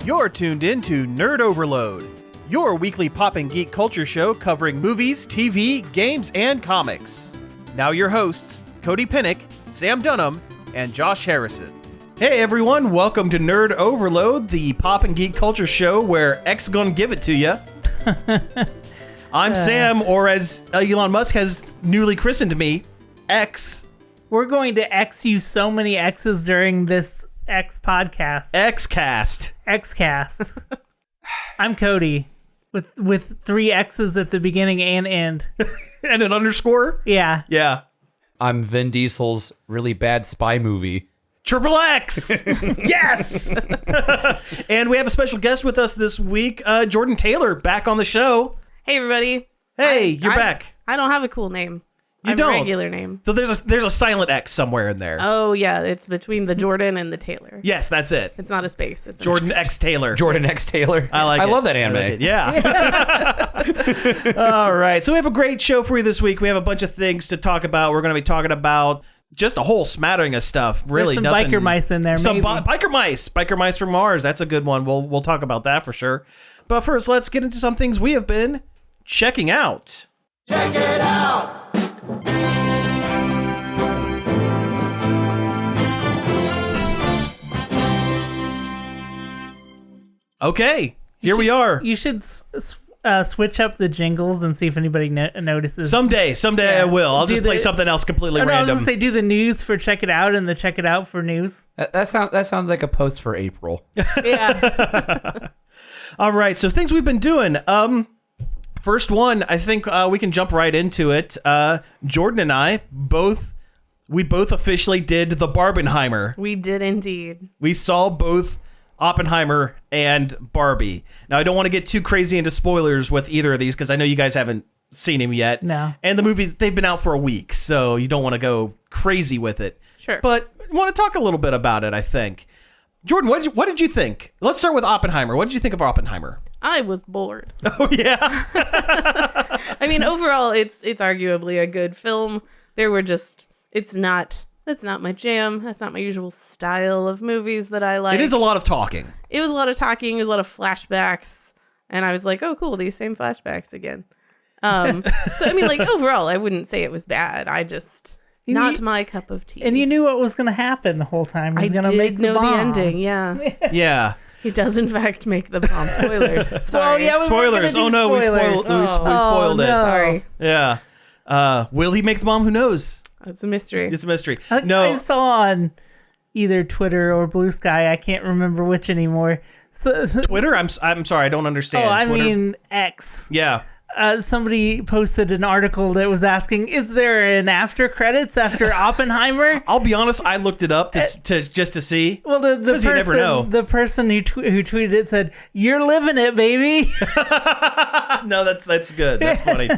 You're tuned in to Nerd Overload, your weekly pop and geek culture show covering movies, TV, games, and comics. Now your hosts, Cody Pinnick, Sam Dunham, and Josh Harrison. Hey everyone, welcome to Nerd Overload, the pop and geek culture show where X gonna give it to ya. I'm Sam, or as Elon Musk has newly christened me, X. We're going to X you so many X's during this X podcast. X-cast. X-cast. I'm Cody, with 3 X's at the beginning and end. And an underscore? Yeah. Yeah. I'm Vin Diesel's really bad spy movie. Triple X! Yes! And we have a special guest with us this week, Jordan Taylor, back on the show. Hey, everybody. Hey, you're back. I don't have a cool name. You I have don't? a regular name. So there's a silent X somewhere in there. Oh, yeah. It's between the Jordan and the Taylor. Yes, that's it. It's not a space. It's Jordan X Taylor. Jordan X Taylor. I love that anime. I like it. Yeah. All right. So we have a great show for you this week. We have a bunch of things to talk about. We're going to be talking about just a whole smattering of stuff. Really, There's some nothing. biker mice in there. Some maybe. biker mice from Mars. That's a good one. We'll talk about that for sure. But first, let's get into some things we have been checking out. Check it out! Okay, here we are. You should switch up the jingles and see if anybody notices. Someday I will. I'll just play something else completely I was random. gonna say do the news for Check It Out and the Check It Out for news. That sounds like a post for April. Yeah. All right, so things we've been doing. First one, I think we can jump right into it. Jordan and I both officially did the Barbenheimer. We did indeed. We saw both Oppenheimer and Barbie. Now, I don't want to get too crazy into spoilers with either of these because I know you guys haven't seen them yet. No. And the movies, they've been out for a week, so you don't want to go crazy with it. Sure. But I want to talk a little bit about it, I think. Jordan, what did you think? Let's start with Oppenheimer. What did you think of Oppenheimer? I was bored. Oh, yeah. I mean, overall, it's arguably a good film. That's not my jam. That's not my usual style of movies that I like. It is a lot of talking. It was a lot of talking. It was a lot of flashbacks. And I was like, oh, cool. These same flashbacks again. So, I mean, like, overall, I wouldn't say it was bad. Not my cup of tea. And you knew what was going to happen the whole time. He was I going to make did know the bomb. ending, yeah. Yeah. He does, in fact, make the bomb. Spoilers. Sorry. Oh, yeah, we Spoilers. were Oh, gonna no, do we spoilers. spoiled it. no. Sorry. Yeah. Will he make the bomb? Who knows? It's a mystery. It's a mystery. I saw on either Twitter or Blue Sky. I can't remember which anymore. So, Twitter? I'm sorry, I don't understand. I Twitter? mean X. Yeah. Somebody posted an article that was asking, "Is there an after credits after Oppenheimer?" I'll be honest, I looked it up to just to see. Well, the 'Cause you never know. the person who tweeted it said, "You're living it, baby." No, that's good. That's funny.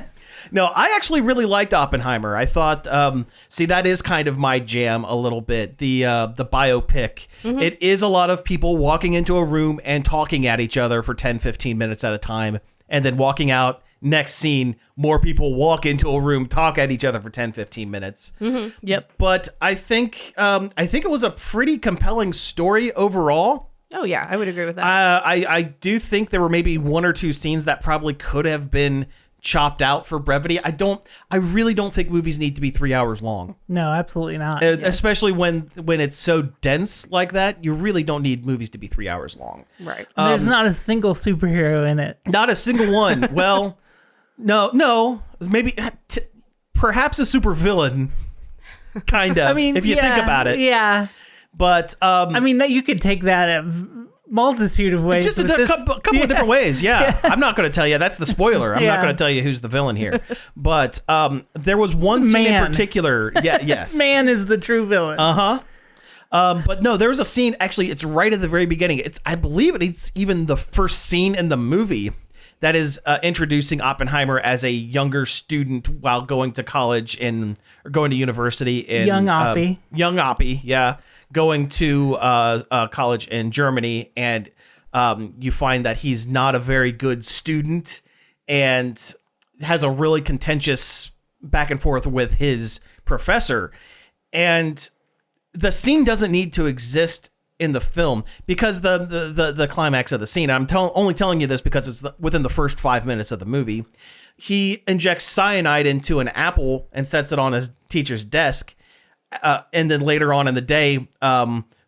No, I actually really liked Oppenheimer. I thought, that is kind of my jam a little bit. The biopic. Mm-hmm. It is a lot of people walking into a room and talking at each other for 10, 15 minutes at a time, and then walking out. Next scene, more people walk into a room, talk at each other for 10, 15 minutes. Mm-hmm. Yep. But I think it was a pretty compelling story overall. Oh, yeah, I would agree with that. I do think there were maybe 1 or 2 scenes that probably could have been chopped out for brevity. I really don't think movies need to be 3 hours long. No, absolutely not. Especially when it's so dense like that, you really don't need movies to be 3 hours long. Right. There's not a single superhero in it. Not a single one. Well, no, maybe perhaps a supervillain, kind of. I mean, if you think about it. Yeah. But I mean, you could take that a multitude of ways. just a couple of different ways. Yeah. I'm not going to tell you. That's the spoiler. I'm not going to tell you who's the villain here. But there was one scene in particular. Yeah. Yes. Man is the true villain. But no, there was a scene. Actually, it's right at the very beginning. I believe it's even the first scene in the movie that is introducing Oppenheimer as a younger student while going to college or going to university in Young Oppie. Yeah. Going to college in Germany, and you find that he's not a very good student and has a really contentious back and forth with his professor. And the scene doesn't need to exist in the film, because the climax of the scene, I'm only telling you this because it's within the first 5 minutes of the movie. He injects cyanide into an apple and sets it on his teacher's desk. And then later on in the day,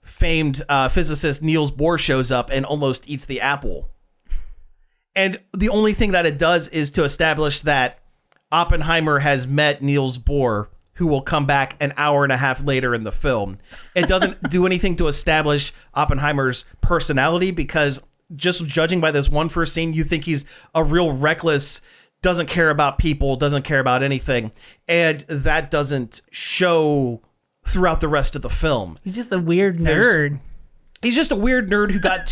famed physicist Niels Bohr shows up and almost eats the apple. And the only thing that it does is to establish that Oppenheimer has met Niels Bohr, who will come back an hour and a half later in the film. It doesn't do anything to establish Oppenheimer's personality, because just judging by this one first scene, you think he's a real reckless, doesn't care about people, doesn't care about anything. And that doesn't show throughout the rest of the film. He's just a weird nerd. He's just a weird nerd who got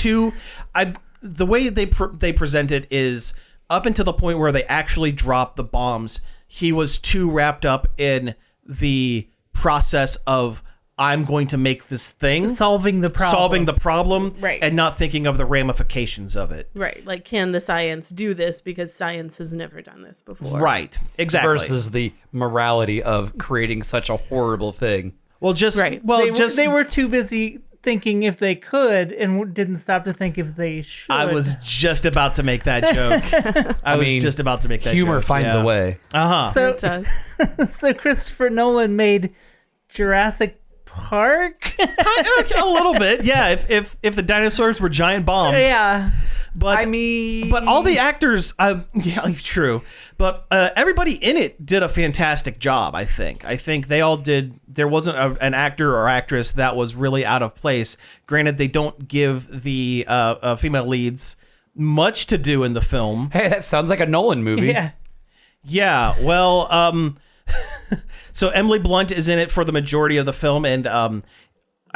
the way they present it is up until the point where they actually drop the bombs, he was too wrapped up in the process of, I'm going to make this thing, solving the problem, right, and not thinking of the ramifications of it. Right, like, can the science do this, because science has never done this before. Right, exactly. Versus the morality of creating such a horrible thing. Well, they were too busy thinking if they could, and didn't stop to think if they should. I was just about to make that joke. I was just about to make that humor joke. finds a way. So Christopher Nolan made Jurassic Park. A little bit, yeah. If the dinosaurs were giant bombs, Yeah. But but all the actors, yeah, true. But everybody in it did a fantastic job. I think they all did. There wasn't an actor or actress that was really out of place. Granted, they don't give the female leads much to do in the film. Hey, that sounds like a Nolan movie. Yeah. Yeah. Well, so Emily Blunt is in it for the majority of the film, and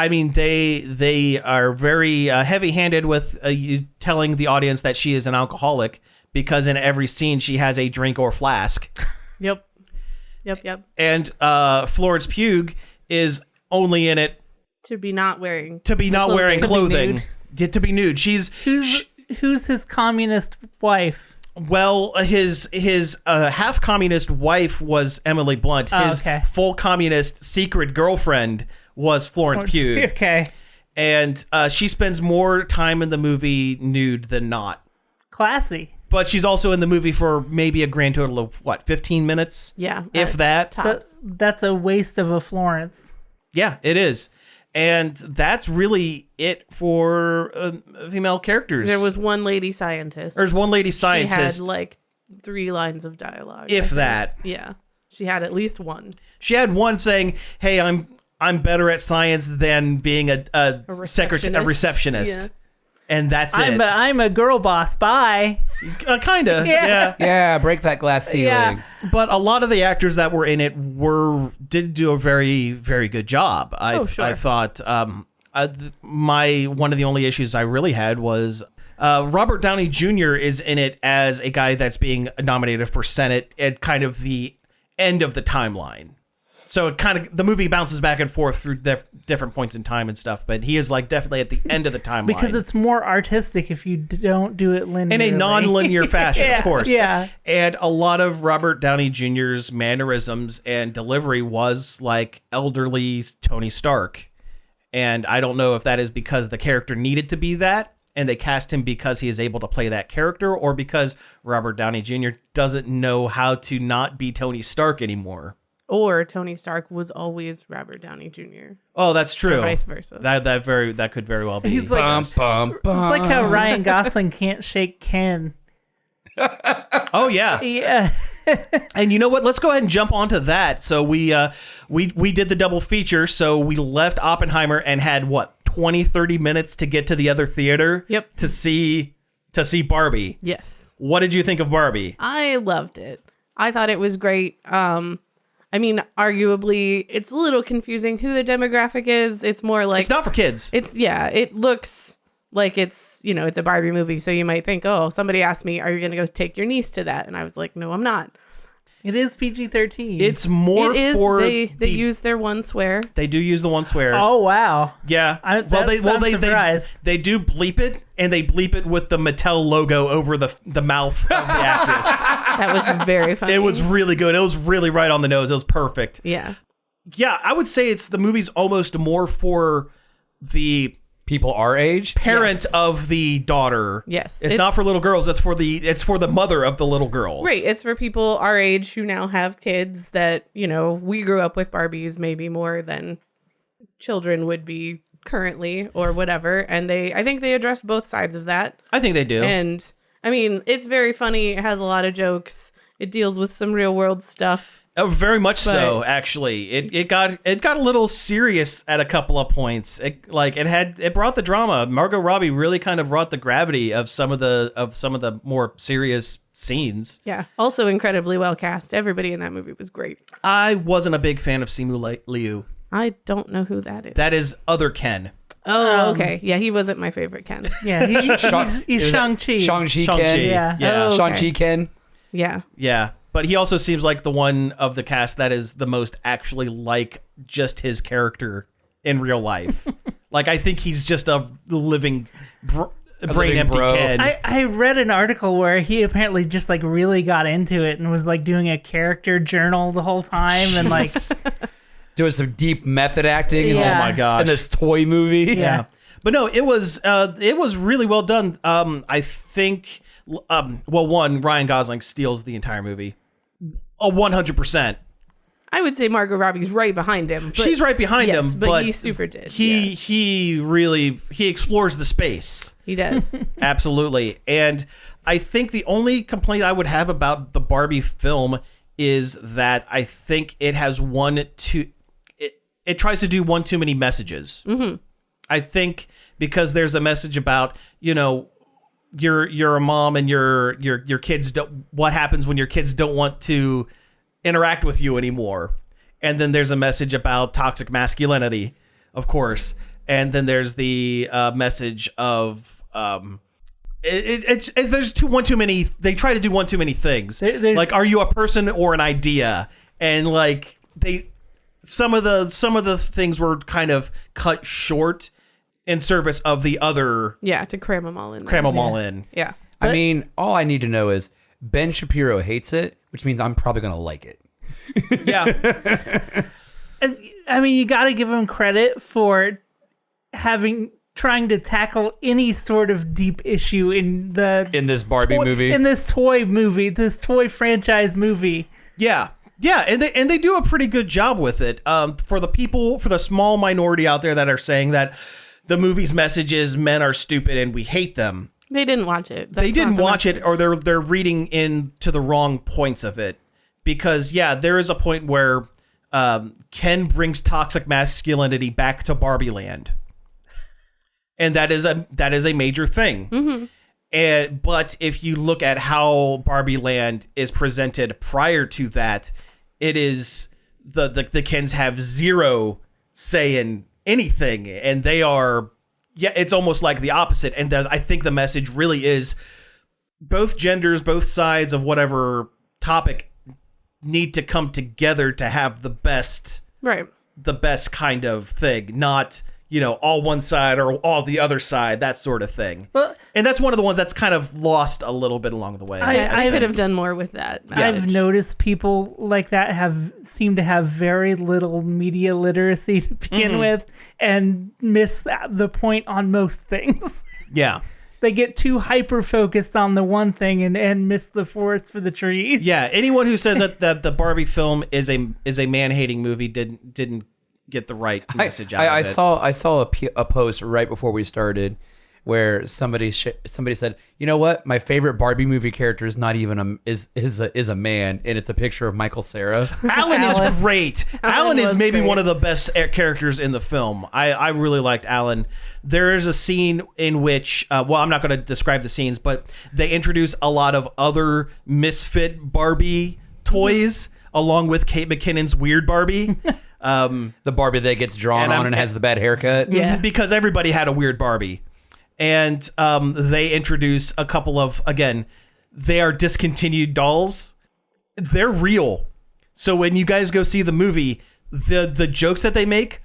I mean, they are very heavy-handed with you telling the audience that she is an alcoholic, because in every scene she has a drink or flask. Yep. And Florence Pugh is only in it to be not wearing clothing. To be nude. Who's his communist wife? Well, his half communist wife was Emily Blunt. His full communist secret girlfriend was Florence Pugh. Okay. And she spends more time in the movie nude than not. Classy. But she's also in the movie for maybe a grand total of, 15 minutes? Yeah. If that. That's a waste of a Florence. Yeah, it is. And that's really it for female characters. There was one lady scientist. There's one lady scientist. She had like 3 lines of dialogue. If that. Yeah. She had at least one. She had one saying, hey, I'm better at science than being a receptionist. Yeah. And that's it. I'm a girl boss. Bye. Kinda. Yeah. Yeah, break that glass ceiling. Yeah. But a lot of the actors that were in it did do a very, very good job. I thought one of the only issues I really had was Robert Downey Jr. is in it as a guy that's being nominated for Senate at kind of the end of the timeline. So it kind of, the movie bounces back and forth through different points in time and stuff, but he is like definitely at the end of the timeline. Because it's more artistic if you don't do it linearly. In a non-linear fashion, of course. Yeah. And a lot of Robert Downey Jr.'s mannerisms and delivery was like elderly Tony Stark. And I don't know if that is because the character needed to be that, and they cast him because he is able to play that character, or because Robert Downey Jr. doesn't know how to not be Tony Stark anymore. Or Tony Stark was always Robert Downey Jr. Oh, that's true. Or vice versa. That could very well be. He's like, it's like how Ryan Gosling can't shake Ken. Oh yeah. Yeah. And you know what? Let's go ahead and jump onto that. So we did the double feature. So we left Oppenheimer and had 20-30 minutes to get to the other theater. Yep. To see Barbie. Yes. What did you think of Barbie? I loved it. I thought it was great. I mean, arguably, it's a little confusing who the demographic is. It's more like... It's not for kids. It looks like it's a Barbie movie. So you might think, oh, somebody asked me, are you going to go take your niece to that? And I was like, no, I'm not. It is PG-13. It's more for... They use their one swear. They do use the one swear. Oh, wow. Yeah. They do bleep it, and they bleep it with the Mattel logo over the mouth of the actress. That was very funny. It was really good. It was really right on the nose. It was perfect. Yeah. Yeah, I would say the movie's almost more for the people our age. parent Yes. of the daughter. Yes. It's not for little girls. It's for the mother of the little girls. Right. It's for people our age who now have kids that, we grew up with Barbies maybe more than children would be currently or whatever. And I think they address both sides of that. I think they do. And I mean, it's very funny. It has a lot of jokes. It deals with some real world stuff. Very much so, actually. It got a little serious at a couple of points. It brought the drama. Margot Robbie really kind of brought the gravity of some of the more serious scenes. Yeah. Also incredibly well cast. Everybody in that movie was great. I wasn't a big fan of Simu Liu. I don't know who that is. That is other Ken. Oh, okay. Yeah, he wasn't my favorite Ken. Yeah, he's Shang-Chi. Shang-Chi Shang-Chi. Ken. Yeah. Yeah. Oh, okay. Shang-Chi Ken. Yeah. Yeah. But he also seems like the one of the cast that is the most actually like just his character in real life. Like, I think he's just a living brain living empty bro. kid. I read an article where he apparently just like really got into it and was like doing a character journal the whole time and like Doing some deep method acting. Yeah. Oh my gosh. In this toy movie. yeah. But no, it was really well done. I think, one, Ryan Gosling steals the entire movie. 100%. I would say Margot Robbie's right behind him. But She's right behind yes, him, but he super did. He really explores the space. He does. Absolutely. And I think the only complaint I would have about the Barbie film is that I think it has it tries to do one too many messages. Mm-hmm. I think because there's a message about, you're a mom and your kids don't, what happens when your kids don't want to interact with you anymore. And then there's a message about toxic masculinity, of course. And then there's the message of there's one too many. They try to do one too many things. Like, are you a person or an idea? And like some of the things were kind of cut short in service of the other. Yeah, to cram them all in. Yeah. I mean, all I need to know is Ben Shapiro hates it, which means I'm probably going to like it. Yeah. I mean, you got to give him credit for trying to tackle any sort of deep issue in this Barbie movie. in this toy franchise movie. Yeah. Yeah, and they do a pretty good job with it. For the small minority out there that are saying that the movie's message is men are stupid and we hate them. They didn't watch it. They didn't watch it, or they're reading into the wrong points of it. Because there is a point where Ken brings toxic masculinity back to Barbie Land, and that is a major thing. Mm-hmm. But if you look at how Barbie Land is presented prior to that, it is the Kens have zero say in anything, and they are. Yeah, it's almost like the opposite. And I think the message really is both genders, both sides of whatever topic need to come together to have the best kind of thing, not, all one side or all the other side, that sort of thing. Well, and that's one of the ones that's kind of lost a little bit along the way. I could have done more with that. I've noticed people like that seem to have very little media literacy to begin with and miss the point on most things. Yeah. They get too hyper focused on the one thing and miss the forest for the trees. Yeah. Anyone who says that the Barbie film is a man-hating movie didn't get the right message out of it. I saw a post right before we started where somebody said, you know what, my favorite Barbie movie character is not even is a man, and it's a picture of Michael Cera. Alan is great. Alan is maybe great. one of the best characters in the film. I really liked Alan. There is a scene in which, I'm not going to describe the scenes, but they introduce a lot of other misfit Barbie toys along with Kate McKinnon's weird Barbie. The Barbie that gets drawn on and has the bad haircut. Yeah. Because everybody had a weird Barbie. And they introduce a couple of, again, they are discontinued dolls. They're real. So when you guys go see the movie, the jokes that they make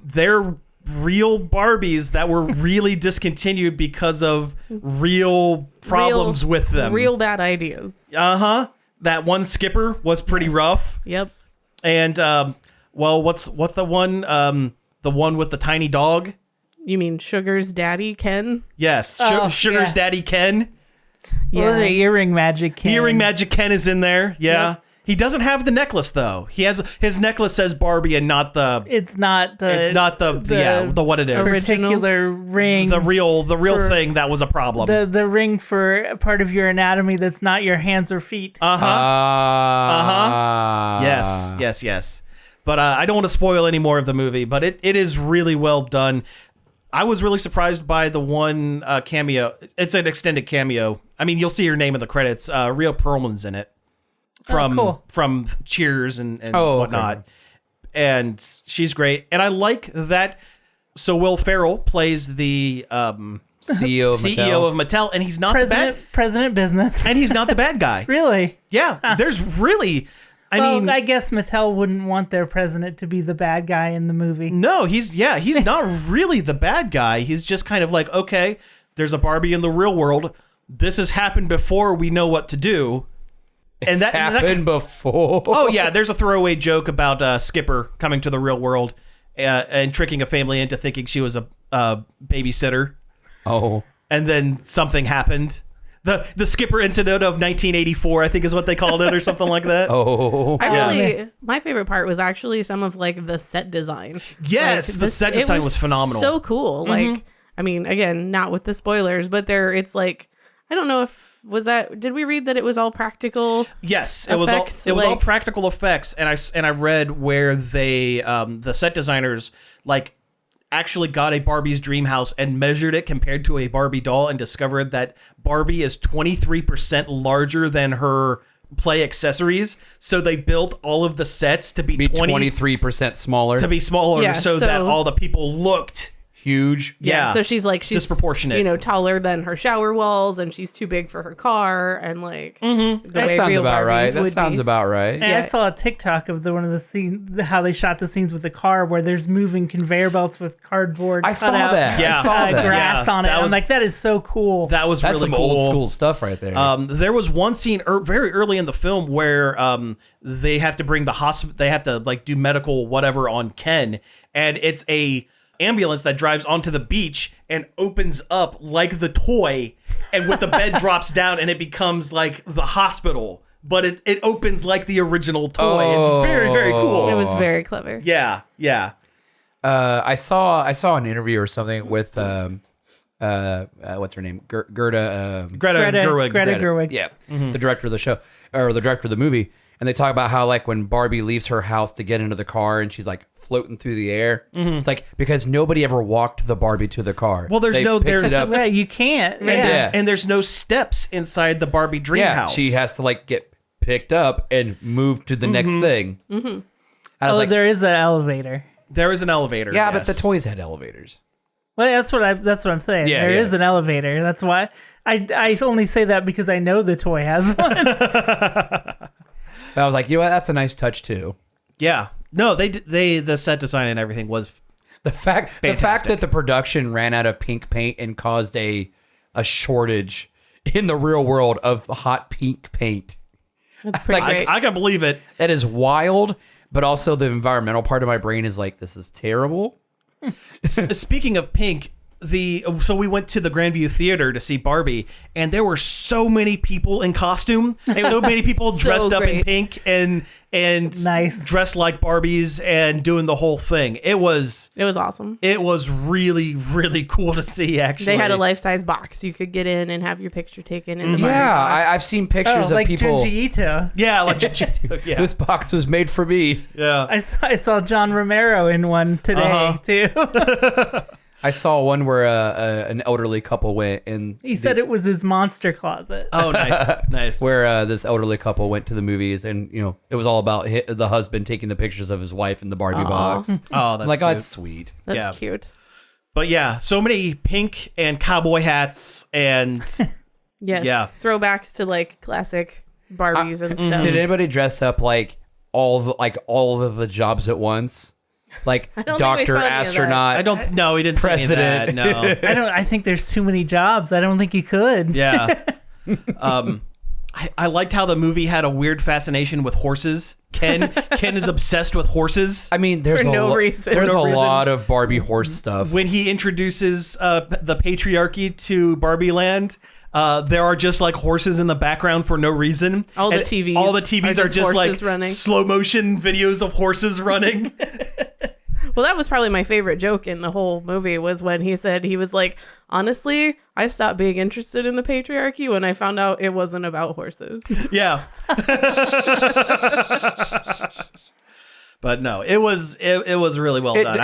they're real Barbies that were really discontinued because of real problems with them. Real bad ideas. Uh-huh. That one Skipper was pretty rough. Yep. And what's the one? The one with the tiny dog? You mean Sugar's daddy, Ken? Yes, Oh, Sugar's yeah. daddy Ken. Well, the earring magic. Ken. Earring magic Ken is in there. Yeah. Yep. He doesn't have the necklace though. He has his necklace says Barbie and not the. It's not the. It's not the what it is. particular ring. The real for- thing that was a problem. The ring for part of your anatomy that's not your hands or feet. Yes. But I don't want to spoil any more of the movie, but it is really well done. I was really surprised by the one cameo. It's an extended cameo. I mean, you'll see her name in the credits. Rhea Perlman's in it from Cheers and whatnot. Okay. And she's great. And I like that. So Will Ferrell plays the CEO of Mattel, and he's not President business. and he's not the bad guy. Really? Yeah, there's really. I guess Mattel wouldn't want their president to be the bad guy in the movie. No, he's not really the bad guy. He's just kind of like, okay, there's a Barbie in the real world. This has happened before. We know what to do. And that happened before. Oh yeah, there's a throwaway joke about Skipper coming to the real world and tricking a family into thinking she was a babysitter. Oh, and then something happened. The Skipper incident of 1984, I think, is what they called it, or something like that. Oh, My favorite part was actually some of like the set design. Yes, Like, the set design was phenomenal. So cool. Like, I mean, again, not with the spoilers, but it's like, I don't know if did we read that it was all practical? Yes, effects? it was all practical effects, and I read where they the set designers like actually got a Barbie's dream house and measured it compared to a Barbie doll and discovered that Barbie is 23% larger than her play accessories. So they built all of the sets to be 23% smaller. To be smaller, Yeah, so that all the people looked huge. Yeah. So she's disproportionate. Taller than her shower walls, and she's too big for her car, and like the That way sounds real about right. Barbies That would sounds be. about right. And I Yeah. saw a TikTok of one of the scenes, how they shot the scenes with the car, where there's moving conveyor belts with cardboard. I cut saw out, that. Yeah. I saw that. grass Yeah, on it. that I'm was- like, that is so cool. that was That's really some cool. old school stuff right there. There was one scene very early in the film where they have to bring the hospital. They have to like do medical whatever on Ken, and it's a ambulance that drives onto the beach and opens up like the toy, and with the bed drops down and it becomes like the hospital, but it opens like the original toy. It's very, very cool. It was very clever. Yeah. I saw an interview or something with what's her name? Greta Gerwig. Greta Gerwig. Yeah, the director of the show or the director of the movie, and they talk about how like when Barbie leaves her house to get into the car and she's like floating through the air. It's like because nobody ever walked the Barbie to the car. Well, there's They no- picked there- it up. Well, you can't. Yeah. And there's no steps inside the Barbie dream Yeah, house. she has to like get picked up and moved to the next thing. I was like, there is an elevator. There is an elevator. yeah, yes. but the toys had elevators. Well, that's what I'm saying. Yeah, There yeah. is an elevator. That's why I only say that because I know the toy has one. But I was like, you know what? That's a nice touch too. Yeah. No, the set design and everything was The fact Fantastic. that the production ran out of pink paint and caused a shortage in the real world of hot pink paint. That's pretty great. I can believe it. That is wild, but also the environmental part of my brain is like, this is terrible. Speaking of pink, so we went to the Grandview Theater to see Barbie, and there were so many people in costume. So many people so dressed up in great. pink and Nice. dressed like Barbies and doing the whole thing. It was awesome. really, really cool to see. Actually, They had a life-size box you could get in and have your picture taken in the Barbie Yeah, box. I've seen pictures of like people. Junji Ito. Yeah, like yeah, This box was made for me. yeah. I saw John Romero in one today too. I saw one where an elderly couple went and He said it was his monster closet. Oh, nice. where this elderly couple went to the movies, and it was all about the husband taking the pictures of his wife in the Barbie box. Oh, that's I'm like, oh, cute. that's sweet. That's yeah. cute. But yeah, so many pink and cowboy hats and Yes. Yeah. Throwbacks to like classic Barbies and stuff. Did anybody dress up like all of the jobs at once? Like don't think we doctor, saw any of that. astronaut. I don't know. We didn't see any of that. President. No. I think there's too many jobs. I don't think you could. Yeah. I liked how the movie had a weird fascination with horses. Ken is obsessed with horses. I mean, there's For no reason. There's For no a reason. lot of Barbie horse stuff. When he introduces the patriarchy to Barbie Land, there are just like horses in the background for no reason. All the And TVs all the TVs are are just just like horses running. slow motion videos of horses running. Well, that was probably my favorite joke in the whole movie was when he said, he was like, honestly, I stopped being interested in the patriarchy when I found out it wasn't about horses. Yeah. But no, it was really well done.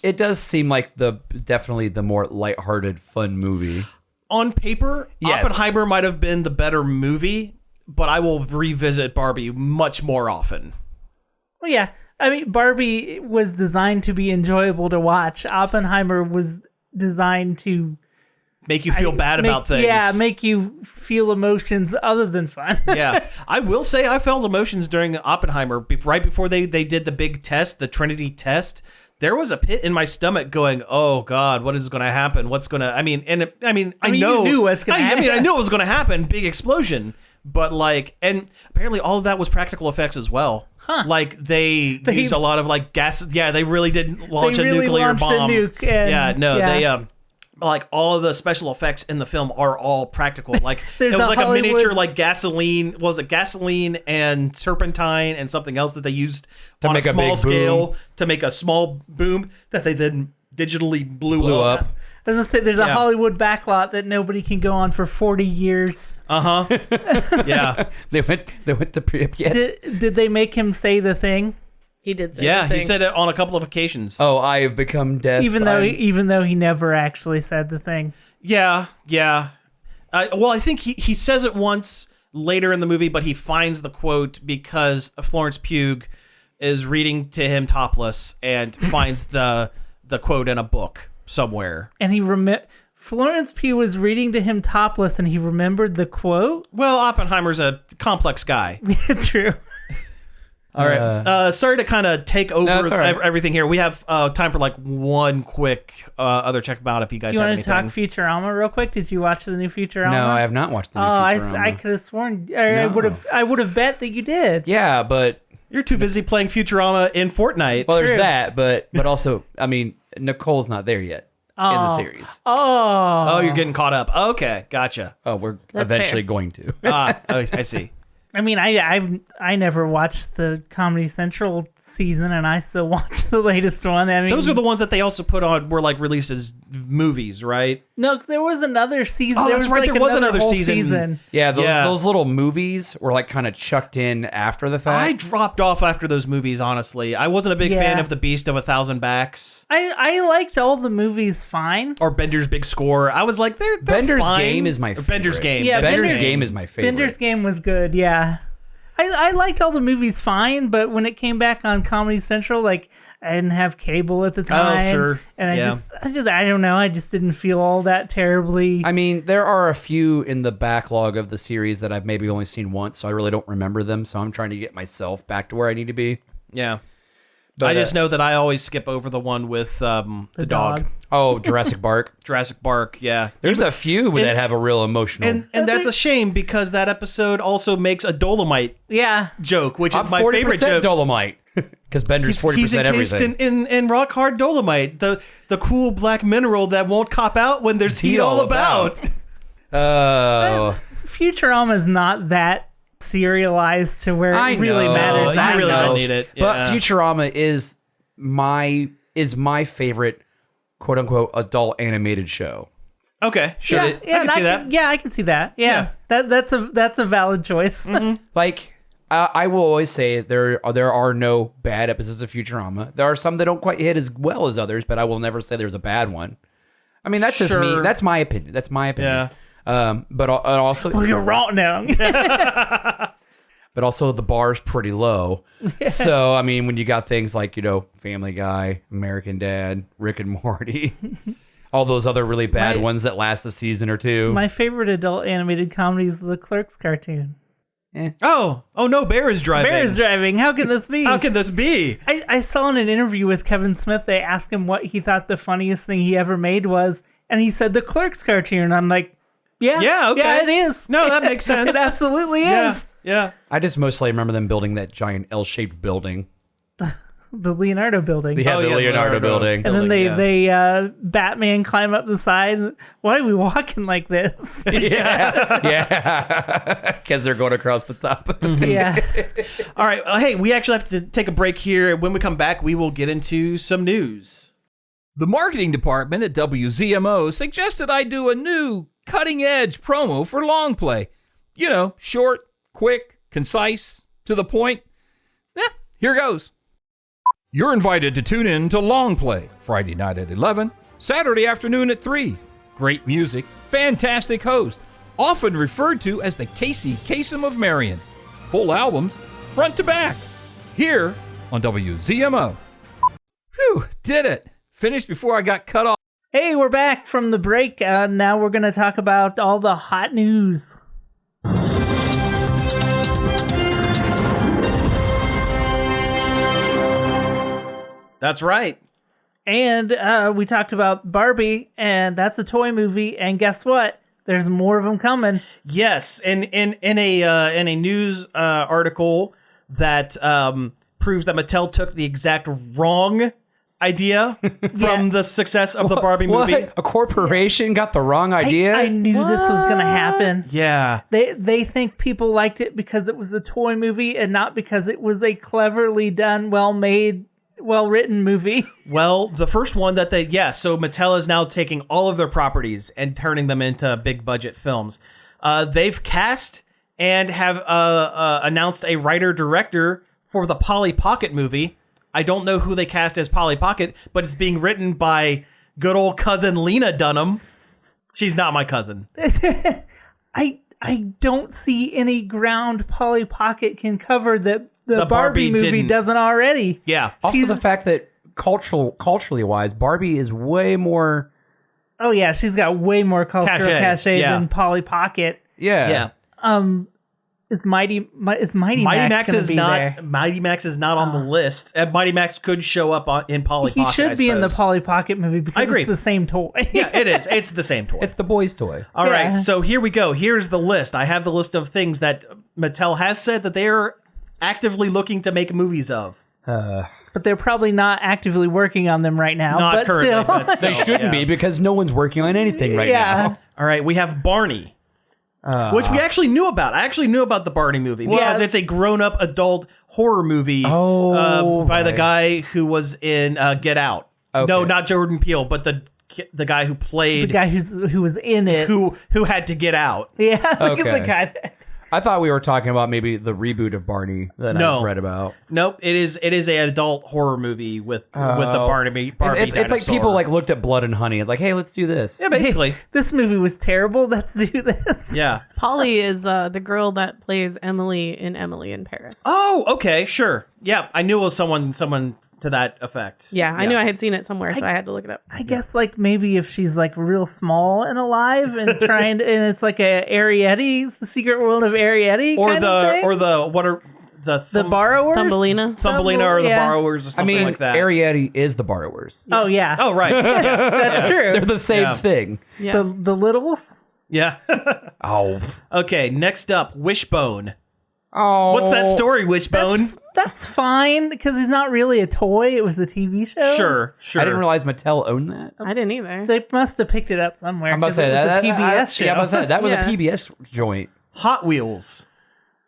It does seem like definitely the more lighthearted, fun movie. On paper, Yes. Oppenheimer might have been the better movie, but I will revisit Barbie much more often. Well, yeah. I mean, Barbie was designed to be enjoyable to watch. Oppenheimer was designed to Make you feel bad about things. Yeah, make you feel emotions other than fun. Yeah, I will say I felt emotions during Oppenheimer. Right before they did the big test, the Trinity test, there was a pit in my stomach going, "Oh God, what is going to happen? What's going to?" I mean, I know you knew what's gonna happen. I knew it was going to happen. Big explosion, but like, and apparently all of that was practical effects as well. Huh. Like they used a lot of like gas. Yeah, they really did launch a nuclear launched bomb. a nuke. And, They like all of the special effects in the film are all practical. Like it There's was a like Hollywood- a miniature like gasoline. Was it gasoline and turpentine and something else that they used To on make a a small big scale boom. to make a small boom that they then digitally blew up. I was gonna say there's a Yeah. Hollywood backlot that nobody can go on for 40 years. Yeah, They went to Pripyat. Did they make him say the thing? He did say yeah. the He thing. said it on a couple of occasions. Oh, I have become deaf. Even though he never actually said the thing. Yeah. Well, I think he says it once later in the movie, but he finds the quote because Florence Pugh is reading to him topless and finds the quote in a book somewhere. And Florence Pugh was reading to him topless and he remembered the quote. Well, Oppenheimer's a complex guy. True. All right. Sorry to kind of take over it's all right. everything here. We have time for like one quick other check about if you guys Do you have want to anything. talk Futurama real quick? Did you watch the new Futurama? No, I have not watched the new Futurama. I could have sworn I would have bet that you did. Yeah, but You're too busy playing Futurama in Fortnite. well, there's True. that, but also, I mean, Nicole's not there yet in the series. Oh, You're getting caught up. Okay, gotcha. Oh, we're That's eventually fair. going to. I see. I mean, I never watched the Comedy Central season, and I still watch the latest one. I mean, Those are the ones that they also put on, were like released as movies, right? no. There was another season. Oh, there that's was right, like there was another whole season. Yeah, Yeah. those little movies were like kind of chucked in after the I fact. dropped off after those movies, honestly. I wasn't a big fan Yeah. of The Beast of a Thousand Backs I liked all the movies fine. or Bender's Big Score. I was like, they're Bender's fine. Game is my Or Bender's favorite. Game. Yeah, Bender's Game is my favorite. Bender's Game was good. Yeah, I liked all the movies fine, but when it came back on Comedy Central, like I didn't have cable at the time. sure. And Yeah. I don't know. I just didn't feel all that terribly. I mean, there are a few in the backlog of the series that I've maybe only seen once, so I really don't remember them. So I'm trying to get myself back to where I need to be. Yeah. But, I just know that I always skip over the one with the dog. Oh, Jurassic Park. Jurassic Park, yeah. There's a few that have a real emotional. And that's a shame because that episode also makes a Dolomite yeah. joke, which is I'm my 40% favorite joke. Dolomite because Bender's 40% He's encased everything. in rock hard dolomite, the cool black mineral that won't cop out when there's heat all about. Oh, Futurama is not that serialized to where I it really know. matters. You that really much. don't need it. But Yeah. Futurama is my favorite quote unquote adult animated show. Okay, sure. Yeah, I can see that. Yeah, I can see that. Yeah, that's a valid choice. Like I will always say there are no bad episodes of Futurama. There are some that don't quite hit as well as others, but I will never say there's a bad one. I mean, that's just me. Sure. That's my opinion. Yeah. But also, Well, you're wrong now. but also the bar's pretty low. So I mean, when you got things like Family Guy, American Dad, Rick and Morty, all those other really bad ones that last a season or two. My favorite adult animated comedy is the Clerks cartoon. Oh no, Bear is driving. Bear is driving. How can this be? How can this be? I saw in an interview with Kevin Smith, they asked him what he thought the funniest thing he ever made was, and he said the Clerks cartoon. I'm like, Yeah. Yeah, okay. Yeah, it is. No, that makes sense. It absolutely Yeah, is. yeah. I just mostly remember them building that giant L-shaped building. The Leonardo building. Yeah, Oh, the yeah, Leonardo building. And then yeah. they Batman climb up the side. Why are we walking like this? Yeah. Because they're going across the top. Yeah. All right. Hey, we actually have to take a break here. When we come back, we will get into some news. The marketing department at WZMO suggested I do a new cutting-edge promo for long play. You know, short, quick, concise, to the point. Here goes. You're invited to tune in to Long Play, Friday night at 11, Saturday afternoon at 3. Great music, fantastic host, often referred to as the Casey Kasem of Marion. Full albums, front to back, here on WZMO. Whew, did it. Finished before I got cut off. Hey, we're back from the break. Now we're going to talk about all the hot news. That's right. And we talked about Barbie, and that's a toy movie. And guess what? There's more of them coming. Yes, in a news article that proves that Mattel took the exact wrong idea from the success of the Barbie movie. What? A corporation got the wrong idea? I knew this was going to happen. Yeah. They think people liked it because it was a toy movie and not because it was a cleverly done, well-made, well-written movie. Well, the first one that so Mattel is now taking all of their properties and turning them into big budget films. They've cast and have announced a writer-director for the Polly Pocket movie. I don't know who they cast as Polly Pocket, but it's being written by good old cousin Lena Dunham. She's not my cousin. I don't see any ground Polly Pocket can cover that the Barbie movie didn't. doesn't already. Yeah. Also, the fact that culturally wise, Barbie is way more. Oh yeah, she's got way more cultural cachet yeah. than Polly Pocket. Yeah. Is Mighty Max is be not there? Mighty Max is not on the list. Mighty Max could show up in Polly He Pocket. should be in the suppose. Polly Pocket movie because I agree. it's the same toy. Yeah, it is. It's the same toy. It's the boys' toy. All right, Yeah. so here we go. Here's the list. I have the list of things that Mattel has said that they are actively looking to make movies of. But they're probably not actively working on them right now. Not but currently, still. but still, They shouldn't be because no one's working on anything right now. All right, we have Barney, which we actually knew about. I actually knew about the Barney movie because it's a grown-up adult horror movie by the guy who was in Get Out. Okay. No, not Jordan Peele, but the guy who played the guy who was in it. who had to get out. Yeah, look at Okay. the guy. I thought we were talking about maybe the reboot of Barney that No. I've read about. Nope, it is an adult horror movie with the Barbie It's like dinosaur. people like looked at Blood and Honey and like, hey, let's do this. yeah, basically. This movie was terrible. Let's do this. Yeah. Polly is the girl that plays Emily in Emily in Paris. Oh, okay, sure. Yeah, I knew it was someone to that effect. Yeah, I knew I had seen it somewhere, so I had to look it up. I guess like maybe if she's like real small and alive and and it's like a Arietti, the Secret World of Arietti, Or kind of thing. what are the borrowers, Thumbelina? Thumbelina or the Yeah. borrowers or I something mean, like that. Arietti is the borrowers. Oh yeah, Oh, right. Yeah. that's true. They're the same Yeah. thing. Yeah. The littles. Yeah. Oh. Okay, next up, Wishbone. Oh. What's that story, Wishbone? That's fine because he's not really a toy. It was the TV show. Sure. I didn't realize Mattel owned that. I didn't either. They must have picked it up somewhere. I'm about to 'cause say it was that. a PBS show. Yeah, I'm about to say that was Yeah. a PBS joint. Hot Wheels.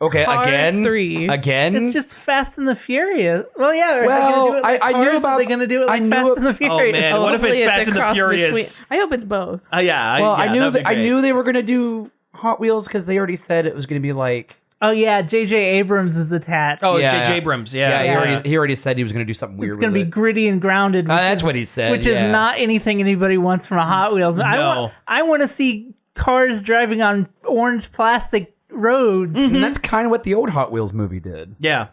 Okay, Cars again. 3. Again. It's just Fast and the Furious. Well, yeah. Are Well, they gonna do it like I knew Cars? Are about- they going to do it I like knew Fast it- and the Furious? man. Oh, What if it's hopefully Fast and the a cross Furious? between- I hope it's both. Yeah. well, I knew that'd be that I great. knew they were gonna do Hot Wheels because they already said it was gonna be like. Oh yeah, J.J. Abrams is attached. Oh, Yeah. J.J. Abrams. Yeah, Yeah. he already said he was gonna do something weird. it's going to with be it. gritty and grounded. Which That's is, what he said. Which yeah. is not anything anybody wants from a Hot Wheels. No. I want to see cars driving on orange plastic roads. And that's kind of what the old Hot Wheels movie did. Yeah.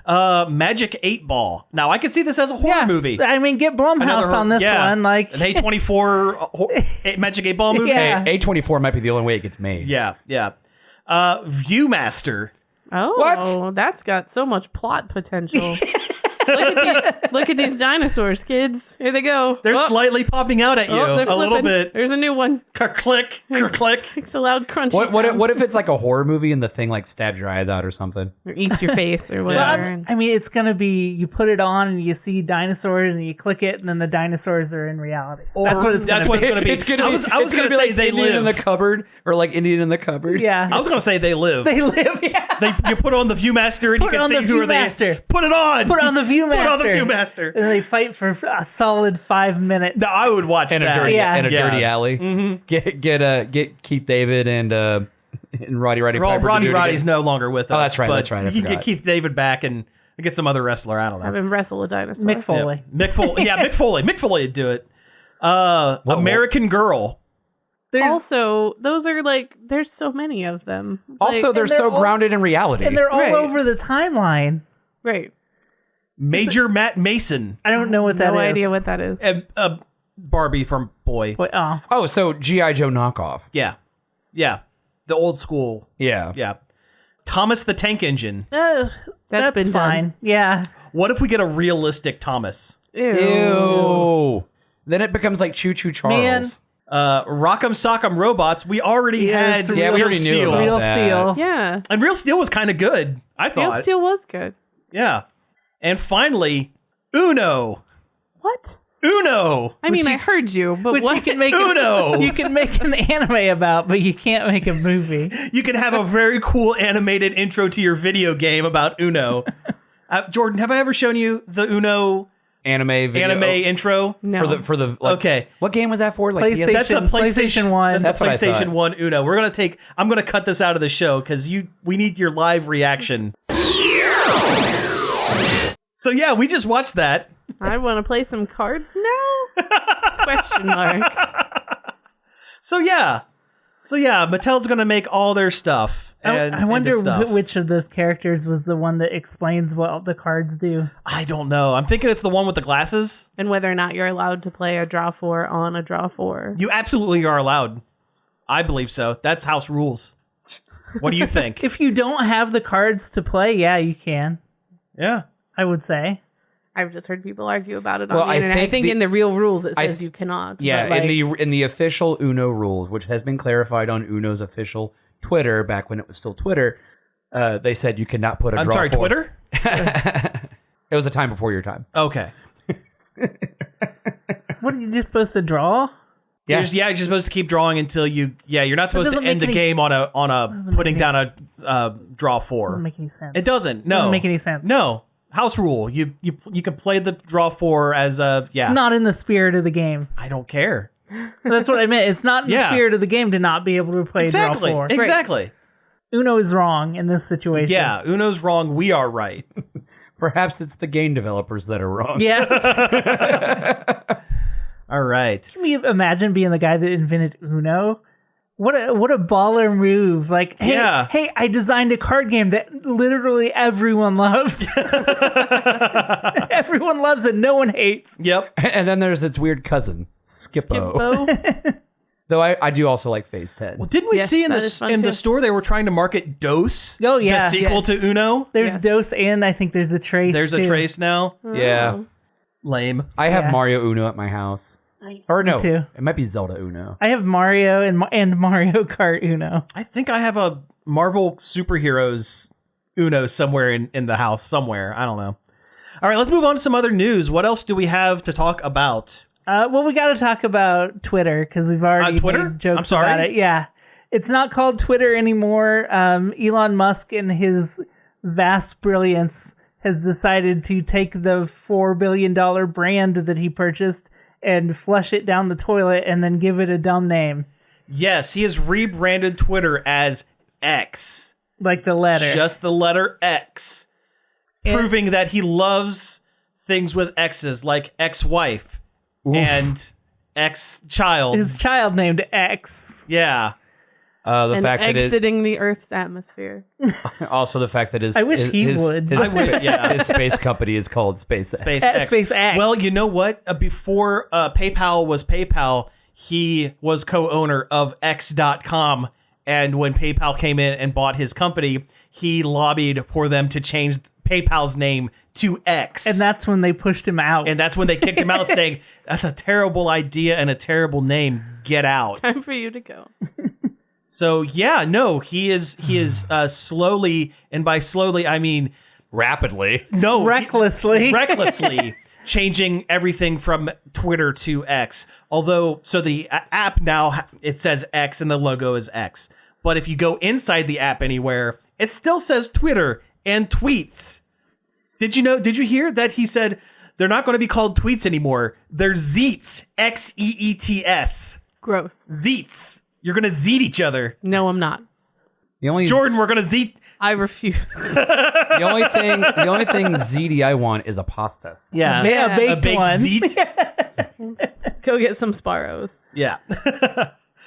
Magic 8 Ball. Now, I can see this as a horror movie. I mean, get Blumhouse on this one. Like an A24 Magic 8 Ball movie. Yeah. Hey, A24 might be the only way it gets made. Yeah. Viewmaster. Oh, What? that's got so much plot potential. Look at these dinosaurs, kids. Here they go. They're slightly popping out at you Oh, they're a little flipping. bit. There's a new one. Click. It's a loud crunchy What sound. if it's like a horror movie and the thing like stabs your eyes out or something? Or eats your face or whatever. I mean, it's gonna be you put it on and you see dinosaurs and you click it and then the dinosaurs are in reality. That's what it's gonna be. It's gonna be. I was gonna say like they Indian live in the cupboard or like Indian in the cupboard. Yeah, I was gonna say they live. they live. Yeah, You put on the ViewMaster and Put you it on can the see who are they. ViewMaster. Put it on. put it on the ViewMaster. Put it on the ViewMaster. And they fight for a solid 5 minutes. No, I would watch In a that. dirty Yeah. in a Yeah. dirty alley. Mm-hmm. Get Keith David and Roddy Piper. to Roddy do it Roddy's again. no longer with us. Oh, that's right, but that's right, I You can get forgot. Keith David back and get some other wrestler. I don't know. Have him wrestle a dinosaur. Mick Foley. Yeah. Mick Foley. Yeah, Mick Foley. Mick Foley would do it. American Girl. There's Also, those are like, there's so many of them. Also, Like, they're they're so all- grounded in reality. and they're all Right. over the timeline. right. Major Matt Mason. I don't know what that is. No idea what that is. Barbie from Boy. What, oh, Oh, so G.I. Joe knockoff. Yeah. Yeah. The old school. Yeah. Yeah. Thomas the Tank Engine. that's been done. fine. Yeah, What if we get a realistic Thomas? Ew. Then it becomes like Choo Choo Charles. Man. Rock'em Sock'em Robots. We already Yeah, had it's Yeah, we Real already knew Steel. about Real that. Steel. Yeah. And Real Steel was kind of good, I Steel thought. Steel was good. Yeah. And finally, Uno. What? Uno. I mean, I heard you, but Which what? you can make Uno. you can make an anime about, but you can't make a movie. You can have a very cool animated intro to your video game about Uno. Jordan, have I ever shown you the Uno Anime video. anime intro? No. For the like, Okay. What game was that for? Like PlayStation. That's the PlayStation 1. That's That's the what I PlayStation thought. 1 Uno. I'm gonna cut this out of the show because we need your live reaction. So yeah, we just watched that. I want to play some cards now? Question mark. So yeah, Mattel's gonna make all their stuff. And I wonder and stuff. which of those characters was the one that explains what the cards do. I don't know. I'm thinking it's the one with the glasses. And whether or not you're allowed to play a draw 4 on a draw 4. You absolutely are allowed. I believe so. That's house rules. What do you think? If you don't have the cards to play, yeah, you can. Yeah. I would say. I've just heard people argue about it Well, on the I internet. I think think the- in the real rules it I- says you cannot. Yeah, but, like, in the official Uno rules, which has been clarified on Uno's official Twitter back when it was still Twitter, they said you cannot put a I'm draw sorry, for- Twitter? It was a time before your time. Okay. What are you just supposed to draw? You're just supposed to keep drawing until you're not supposed to doesn't end the make any- game on a putting make down any a draw 4. Doesn't make any sense. It doesn't. No. Doesn't make any sense. No. House rule. You can play the draw 4 as a It's not in the spirit of the game. I don't care. That's what I meant. It's not in the Yeah. spirit of the game to not be able to play Exactly. draw 4. Exactly. Uno is wrong in this situation. Yeah, Uno's wrong, we are right. Perhaps it's the game developers that are wrong. Yeah. All right. Can you imagine being the guy that invented Uno? What a baller move. Like, hey, Yeah. hey, I designed a card game that literally everyone loves. Everyone loves it. No one hates. Yep. And then there's its weird cousin, Skippo. Skippo. Though I do also like Phase 10. Well, didn't we Yes, see in that is fun the too. store they were trying to market Dose? Oh, yeah. The sequel Yes. to Uno? There's Yeah. Dose and I think there's a Trace. There's a too. Trace now. Yeah. Lame. I have Yeah. Mario Uno at my house. Or no, too. it might be Zelda Uno. I have Mario and Mario Kart Uno. I think I have a Marvel Superheroes Uno somewhere in the house somewhere. I don't know. All right, let's move on to some other news. What else do we have to talk about? Well, we got to talk about Twitter because we've already Twitter? made jokes I'm sorry? about it. Yeah, it's not called Twitter anymore. Elon Musk, in his vast brilliance, has decided to take the $4 billion brand that he purchased and flush it down the toilet and then give it a dumb name, Yes, he has rebranded Twitter as X. like the letter. Just the letter X. Proving that he loves things with X's, like ex-wife and ex-child. His child named X. Yeah. The and fact that it, exiting the Earth's atmosphere. also the fact that his I wish his, he his, would. his, I would, yeah. his space company is called SpaceX. SpaceX. SpaceX. Well, you know what? Before PayPal was PayPal, he was co-owner of X.com. And when PayPal came in and bought his company, he lobbied for them to change PayPal's name to X. And that's when they pushed him out. And that's when they kicked him out saying, that's a terrible idea and a terrible name. Get out. Time for you to go. So yeah, no, he is slowly, and by slowly I mean Rapidly. no, recklessly. recklessly changing everything from Twitter to X. Although, so the app now, it says X and the logo is X. But if you go inside the app anywhere, it still says Twitter and tweets. Did you hear that he said they're not going to be called tweets anymore? They're Zeets. Xeets. Gross. Zeets. You're going to zeet each other. No, I'm not. Jordan, we're going to zeet. I refuse. The only thing ziti I want is a pasta. Yeah, Yeah. a A baked baked one. zeet. Go get some Sparrows. Yeah.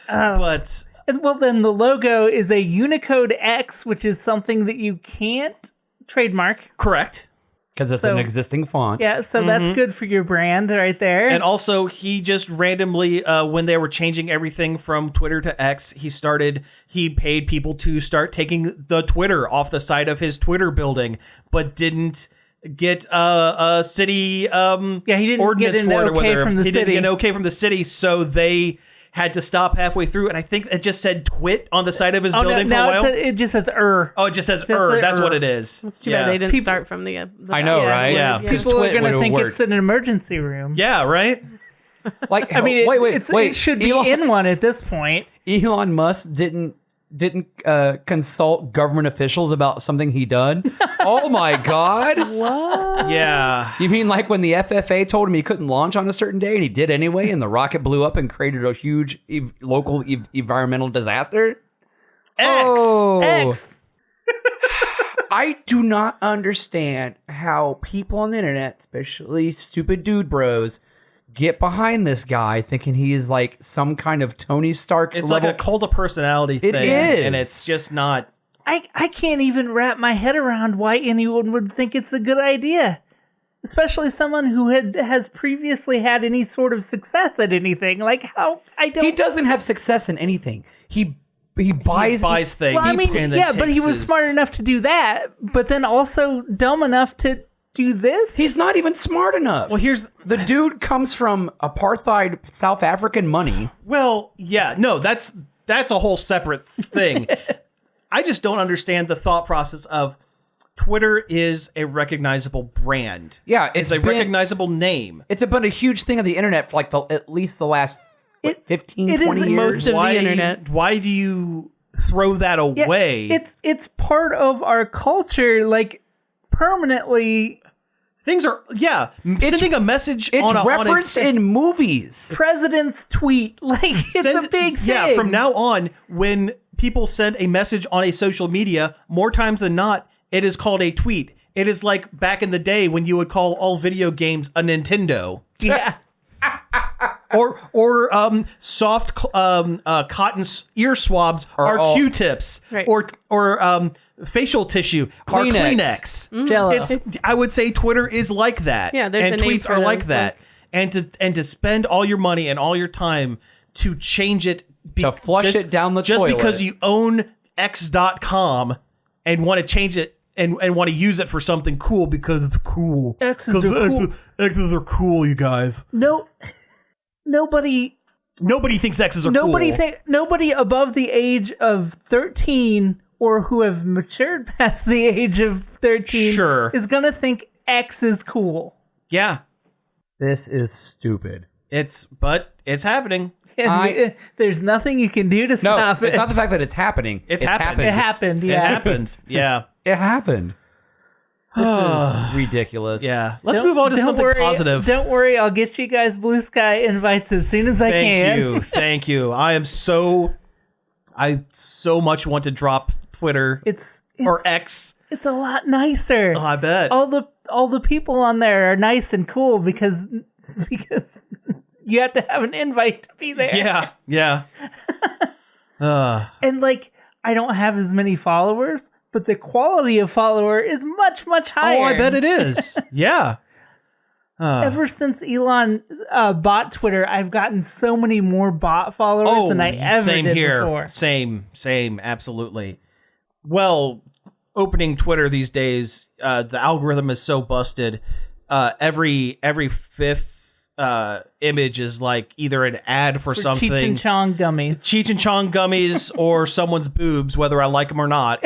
But Well, then the logo is a Unicode X, which is something that you can't trademark. correct. Because it's So- an existing font. Yeah, so that's good for your brand right there. And also, he just randomly, when they were changing everything from Twitter to X, he paid people to start taking the Twitter off the side of his Twitter building, but didn't get a city he didn't ordinance get an for it or okay whatever. from the He didn't city. get an okay from the city, so they had to stop halfway through. And I think it just said "twit" on the side of his oh, no, building for a now while. it just says Oh, it just says Just say That's what it is. It's too bad they didn't People- start from the I know, Yeah. right? Yeah. Because People are twit going to would've think worked. it's an emergency room. Yeah, right? Like, I mean, wait. it should be in one at this point. Elon Musk didn't consult government officials about something he done. Oh my God! What? Yeah. You mean like when the FFA told him he couldn't launch on a certain day and he did anyway, and the rocket blew up and created a huge local environmental disaster? X. Oh. X. I do not understand how people on the internet, especially stupid dude bros, get behind this guy thinking he is like some kind of Tony Stark It's level. like a cult of personality It thing. is. And it's just not. I can't even wrap my head around why anyone would think it's a good idea. Especially someone who has previously had any sort of success at anything. Like how I don't He doesn't have success in anything. He buys things. Well, I mean, and then yeah, but he takes was his- smart enough to do that, but then also dumb enough to do this. He's not even smart enough. Well, here's the dude comes from apartheid South African money. Well, yeah, no, that's a whole separate thing. I just don't understand the thought process of Twitter is a recognizable brand. Yeah, It's a recognizable name. It's been a huge thing on the internet for like at least the last 15, it 20 is years. most of the internet. Why do you throw that Yeah, away? it's part of our culture, like permanently. Things are, sending a message It's on a referenced in movies. President's tweet, like it's a big thing. Yeah, from now on, when people send a message on a social media, more times than not, it is called a tweet. It is like back in the day when you would call all video games a Nintendo. Yeah. Or soft cotton ear swabs are all- Q-tips. Right. Or facial tissue are Kleenex. Kleenex. Jello. I would say Twitter is like that. Yeah, there's and a name tweets for are like those, that. And to spend all your money and all your time to change it To flush it down the just toilet. because you own X.com and want to change it and want to use it for something cool because it's cool. X's are cool. X's are cool, you guys. Nobody Nobody thinks X's are cool. Nobody above the age of 13 or who have matured past the age of 13 Sure. is gonna think X is cool. Yeah. This is stupid. But it's happening. And there's nothing you can do to No, stop it. it's not the fact that it's happening. It's happened. It happened, It yeah. happened. Yeah. It happened. This is ridiculous. Yeah. Let's move on to something positive. Don't worry, I'll get you guys Blue Sky invites as soon as I can. Thank you. Thank you. I so much want to drop Twitter It's or X. it's a lot nicer. Oh, I bet. All the people on there are nice and cool because you have to have an invite to be there. Yeah. Yeah. And like I don't have as many followers, but the quality of follower is much, much higher. Oh, I bet it is. Yeah. Ever since Elon bought Twitter, I've gotten so many more bot followers than I ever same did here. before. Same, absolutely. Well, opening Twitter these days, the algorithm is so busted. Every fifth image is like either an ad for something. Cheech and Chong gummies. Cheech and Chong gummies or someone's boobs, whether I like them or not.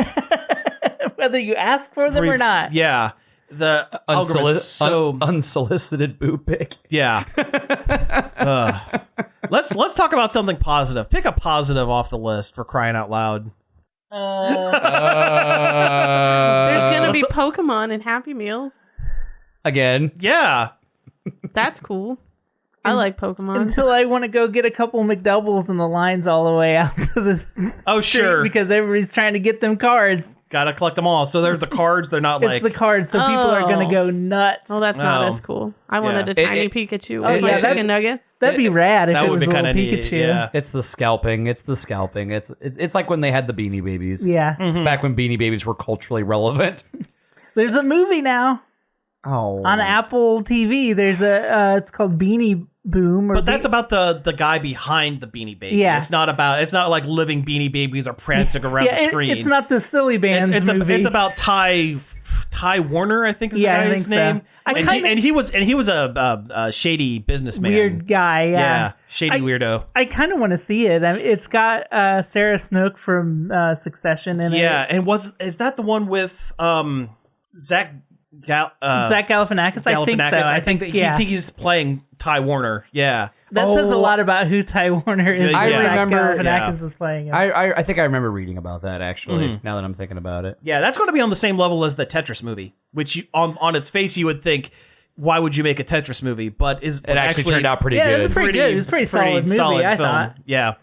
Whether you ask for them or not. Yeah. The algorithm is so unsolicited boob pic. yeah. Let's talk about something positive. Pick a positive off the list for crying out loud. There's gonna be Pokemon and Happy Meals. Again. Yeah. That's cool. I like Pokemon. Until I want to go get a couple McDoubles and the line's all the way out to the Oh, street sure. because everybody's trying to get them cards. Gotta collect them all. So they're the cards. They're not like It's the cards, so people are going to go nuts. Oh, that's not Oh. as cool. I wanted a tiny Pikachu Oh, with my yeah, chicken nugget. That'd be rad if that it would was be a little kind of neat. Pikachu. Yeah. It's the scalping. It's like when they had the Beanie Babies. Yeah. Back when Beanie Babies were culturally relevant. There's a movie now Oh. on Apple TV. There's it's called Beanie Boom. Or But that's about the guy behind the Beanie Baby. Yeah. It's not like living Beanie Babies are prancing around the screen. It's not the silly bands movie. It's about Ty Warner, I think is the Yeah, I guy's think so. name. I And kinda- he was a shady businessman. weird guy. Yeah, shady weirdo. I kind of want to see it. I mean, it's got Sarah Snook from Succession in Yeah, it. and is that the one with Zach Zach Galifianakis? I think so. I think that yeah. he's playing Ty Warner. Yeah. That says a lot about who Ty Warner is. I Zach remember- Galifianakis is playing him. I think I remember reading about that actually. Now that I'm thinking about it. Yeah, that's going to be on the same level as the Tetris movie, which on its face you would think, why would you make a Tetris movie? But it Actually turned out pretty Yeah, it good. was pretty good. It was a pretty solid movie, I thought. Yeah.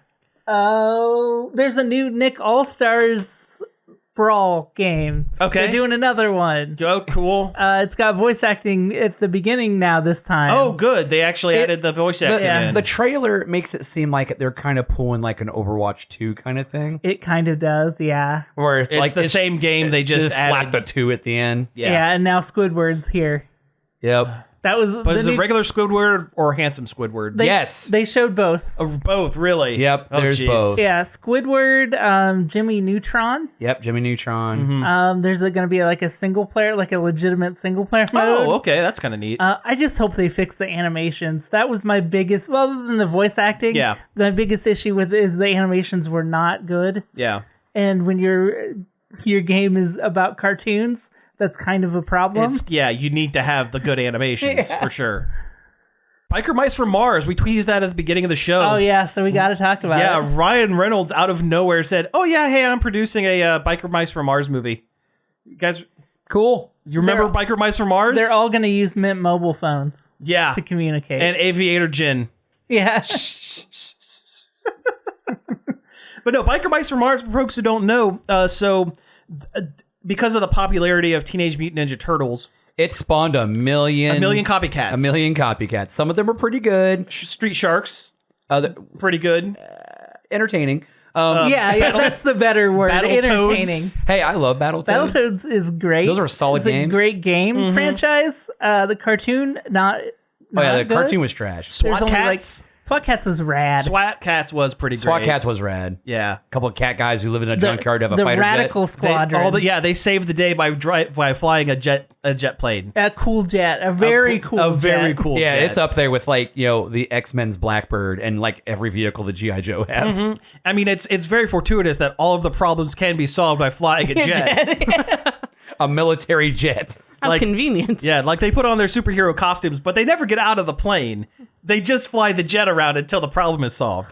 Oh, there's a new Nick All-Stars Brawl game. Okay. They're doing another one. Oh, cool. It's got voice acting at the beginning now this time. Oh, good. They actually added the voice acting in. The trailer makes it seem like they're kind of pulling like an Overwatch 2 kind of thing. It kind of does, yeah. Where it's, It's like the same game. They just slapped added the 2 at the end. Yeah, and now Squidward's here. Yep. That was But is it regular Squidward or handsome Squidward? Yes. They showed both. Both, really. Yep, Oh, there's geez. both. Yeah, Squidward, Jimmy Neutron. Yep, Jimmy Neutron. There's going to be like a single player, like a legitimate single player mode. Oh, okay. That's kind of neat. I just hope they fix the animations. That was my biggest, well, other than the voice acting, Yeah. my biggest issue with it is the animations were not good. Yeah. And when your game is about cartoons, that's kind of a problem. You need to have the good animations for sure. Biker Mice from Mars. We teased that at the beginning of the show. Oh yeah, so we got to talk about Yeah, it. Ryan Reynolds out of nowhere said, "Oh yeah, hey, I'm producing a Biker Mice from Mars movie." You guys, Cool. you remember Biker Mice from Mars? They're all going to use Mint mobile phones yeah, to communicate. and Aviator Jin. yeah. But no, Biker Mice from Mars, for folks who don't know, because of the popularity of Teenage Mutant Ninja Turtles, It spawned a million copycats. A million copycats. Some of them are pretty good. Street Sharks, Other pretty good. entertaining. Yeah, that's the better word. Battletoads. Entertaining. Hey, I love Battletoads. Battletoads is great. Those are solid it's games. A great game franchise. The cartoon, not Oh yeah, the good. cartoon was trash. SWAT only, Cats. SWAT Cats was rad. SWAT Cats was pretty SWAT great. Cats was rad. Yeah. A couple of cat guys who live in a junkyard have a the fighter Radical jet. Squadron. They saved the day by flying a jet plane. A cool jet. A very cool jet. A very cool Yeah, jet. it's up there with like, the X-Men's Blackbird and like every vehicle the G.I. Joe have. I mean, it's very fortuitous that all of the problems can be solved by flying a jet. A military jet. How convenient. Yeah, like they put on their superhero costumes, but they never get out of the plane. They just fly the jet around until the problem is solved.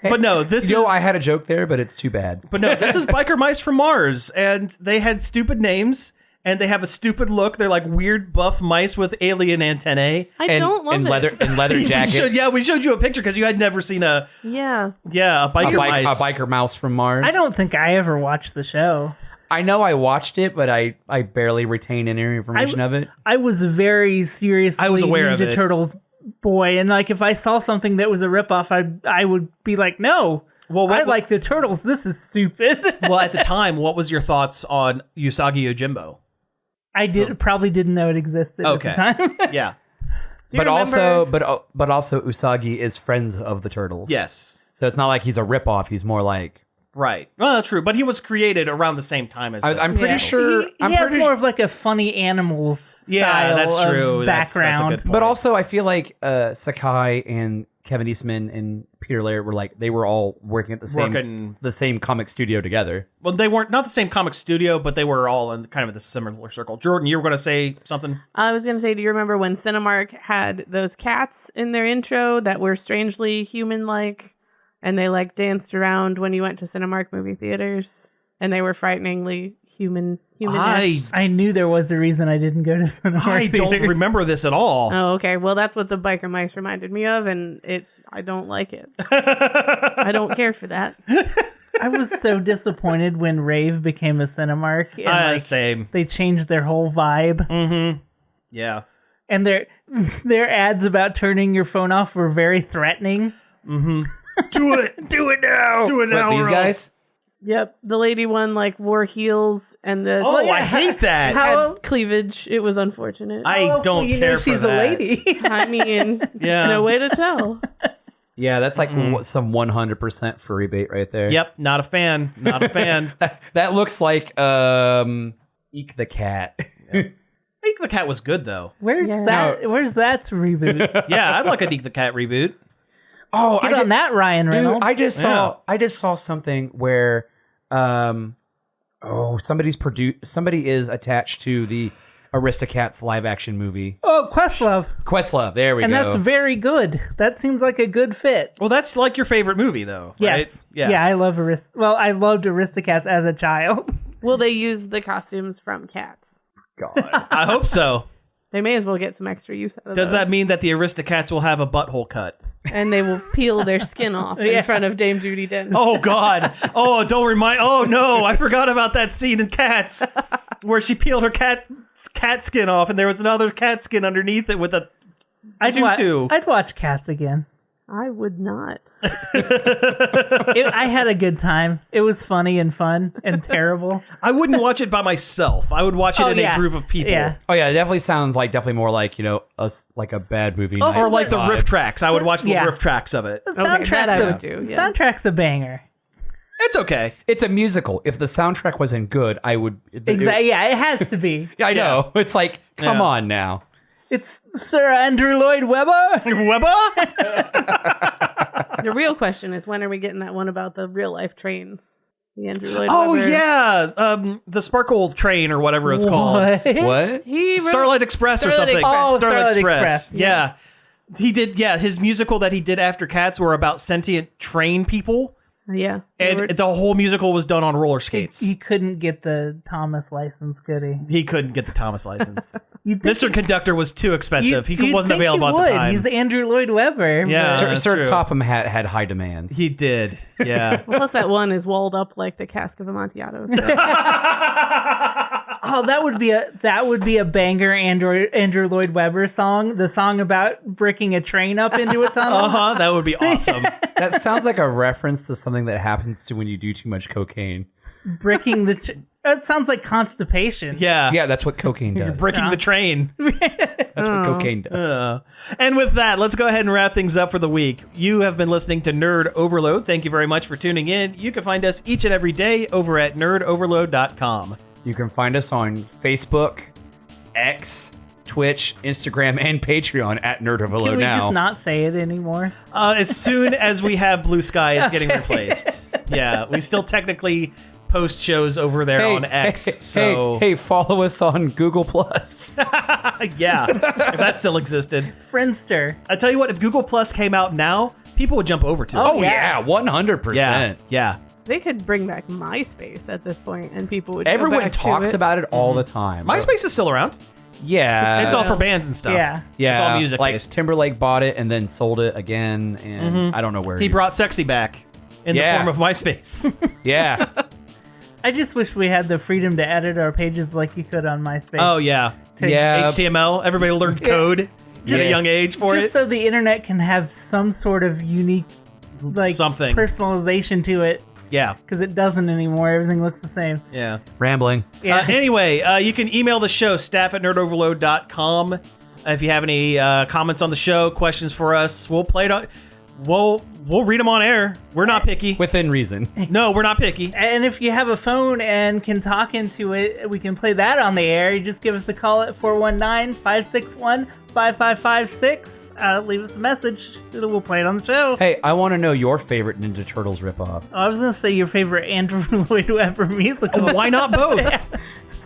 But no, this is... I had a joke there, but it's too bad. But no, this is Biker Mice from Mars, and they had stupid names, and they have a stupid look. They're like weird buff mice with alien antennae. I don't love it. And leather jackets. We showed you a picture because you had never seen a Yeah. biker mice. A biker mouse from Mars. I don't think I ever watched the show. I know I watched it, but I barely retain any information of it. I was very seriously I was aware of Ninja it. Turtles boy, and like if I saw something that was a ripoff, I would be like, no. Well, I like the Turtles. This is stupid. Well, at the time, what was your thoughts on Usagi Yojimbo? I probably didn't know it existed Okay. at the time. Yeah. Do you But also, remember- but also Usagi is friends of the Turtles. Yes. So it's not like he's a ripoff. He's more like Right. Well, true. But he was created around the same time as I'm pretty sure. He I'm has pretty more of like a funny animals style that's of true. That's a background. good point. But also, I feel like Sakai and Kevin Eastman and Peter Laird were all working at the same comic studio together. Well, they weren't not the same comic studio, but they were all in kind of the similar circle. Jordan, you were going to say something? I was going to say, do you remember when Cinemark had those cats in their intro that were strangely human-like, and they like danced around when you went to Cinemark movie theaters, and they were frighteningly human. I knew there was a reason I didn't go to Cinemark I don't theaters. remember this at all. Oh, okay. Well, that's what the biker mice reminded me of, and I don't like it. I don't care for that. I was so disappointed when Rave became a Cinemark. And Same. They changed their whole vibe. Mm-hmm. Yeah. And their ads about turning your phone off were very threatening. Mm-hmm. Do it. Do it now. Do it now. These or guys? else. Yep, the lady one like wore heels and the I hate that. had cleavage. It was unfortunate. I don't care for she's that. a lady. I mean, Yeah. no way to tell. Yeah, that's like some 100% furry bait right there. Yep. Not a fan. Not a fan. That looks like Eek the Cat. Deke the Cat was good though. Where's that? Where's that reboot? Yeah, I'd like a Deke the Cat reboot. Oh, Get on that, Ryan Reynolds. Dude, I just saw something where somebody is attached to the Aristocats live action movie. Oh, Questlove. Questlove, there we And go. that's very good. That seems like a good fit. Well, that's like your favorite movie though, right? Yes. Yeah, I love I loved Aristocats as a child. Will they use the costumes from Cats? God. I hope so. They may as well get some extra use out of Does those. that mean that the Aristocats will have a butthole cut? And they will peel their skin off in front of Dame Judi Dench. Oh God! Oh, don't remind. Oh no! I forgot about that scene in Cats where she peeled her cat skin off, and there was another cat skin underneath it with a tutu. I'd watch Cats again. I would not. I had a good time. It was funny and fun and terrible. I wouldn't watch it by myself. I would watch it in a group of people. Yeah. Oh yeah, it definitely sounds definitely more like like a bad movie. Also, night Or like the vibe. riff tracks. I would watch the Yeah. riff tracks of it. The that soundtrack's, I would do, yeah. soundtrack's a banger. It's okay. It's a musical. If the soundtrack wasn't good, I would. Exactly. Yeah, it has to be. Yeah, I know. It's like, come Yeah. on now. It's Sir Andrew Lloyd Webber. Webber? The real question is, when are we getting that one about the real life trains? The Andrew Lloyd Oh Webber. yeah, the Sparkle Train or whatever it's called. What? He wrote- Starlight Express or Starlight something. Express. Oh, Starlight Express. Yeah. He did, his musical that he did after Cats were about sentient train people. Yeah. And the whole musical was done on roller skates. He couldn't get the Thomas license, could he? He couldn't get the Thomas license. You'd think Mr. Conductor was too expensive. you'd He wasn't think available he at the would. time. He's Andrew Lloyd Webber. Yeah. Sir, that's Sir true. Topham had high demands. He did. Yeah. Plus, that one is walled up like the cask of Amontillado. So. Oh, that would be a banger Andrew Lloyd Webber song. The song about bricking a train up into a tunnel. Uh-huh. That would be awesome. That sounds like a reference to something that happens to when you do too much cocaine. Bricking the. That sounds like constipation. Yeah. Yeah, that's what cocaine does. Bricking the train. That's what cocaine does. And with that, let's go ahead and wrap things up for the week. You have been listening to Nerd Overload. Thank you very much for tuning in. You can find us each and every day over at nerdoverload.com. You can find us on Facebook, X, Twitch, Instagram, and Patreon at Nerd Can Overload we now. just not say it anymore? As soon as we have Blue Sky, it's getting replaced. Yeah, we still technically post shows over there on X. So hey, follow us on Google Plus. yeah, if that still existed. Friendster. I tell you what, if Google Plus came out now, people would jump over to it. Oh yeah, 100%. Yeah. They could bring back MySpace at this point, and people would. go Everyone back to talks it. about it all the time. MySpace is still around. Yeah, It's all for bands and stuff. Yeah. yeah, It's all music like based. Timberlake bought it and then sold it again, and I don't know where He brought sexy back in the Yeah. form of MySpace. Yeah, I just wish we had the freedom to edit our pages like you could on MySpace. Oh yeah. yeah. HTML. Everybody learned code at Yeah. a young age for just it. so the internet can have some sort of unique, like Something. personalization to it, Yeah. because it doesn't anymore. Everything looks the same. Yeah. Rambling. Yeah. Anyway, you can email the show, staff@nerdoverload.com. If you have any comments on the show, questions for us, we'll play it on. we'll read them on air. We're not picky. Within reason. No, we're not picky. And if you have a phone and can talk into it, we can play that on the air. You just give us a call at 419-561-5556. Leave us a message. We'll play it on the show. Hey, I want to know your favorite Ninja Turtles ripoff. I was going to say your favorite Andrew Lloyd Webber musical. Why not both?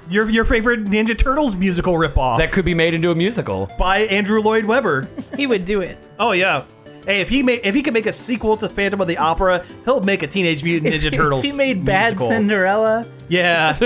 Your favorite Ninja Turtles musical ripoff That could be made into a musical. by Andrew Lloyd Webber. He would do it. Oh yeah. Hey, if he could make a sequel to Phantom of the Opera, he'll make a Teenage Mutant Ninja Turtles. If he made Bad musical. Cinderella. Yeah.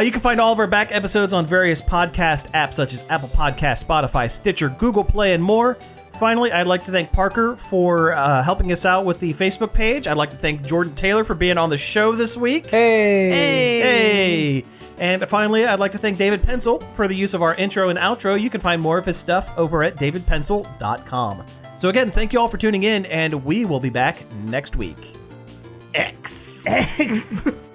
You can find all of our back episodes on various podcast apps such as Apple Podcasts, Spotify, Stitcher, Google Play, and more. Finally, I'd like to thank Parker for helping us out with the Facebook page. I'd like to thank Jordan Taylor for being on the show this week. Hey. Hey! And finally, I'd like to thank David Pencil for the use of our intro and outro. You can find more of his stuff over at davidpencil.com. So again, thank you all for tuning in, and we will be back next week. X.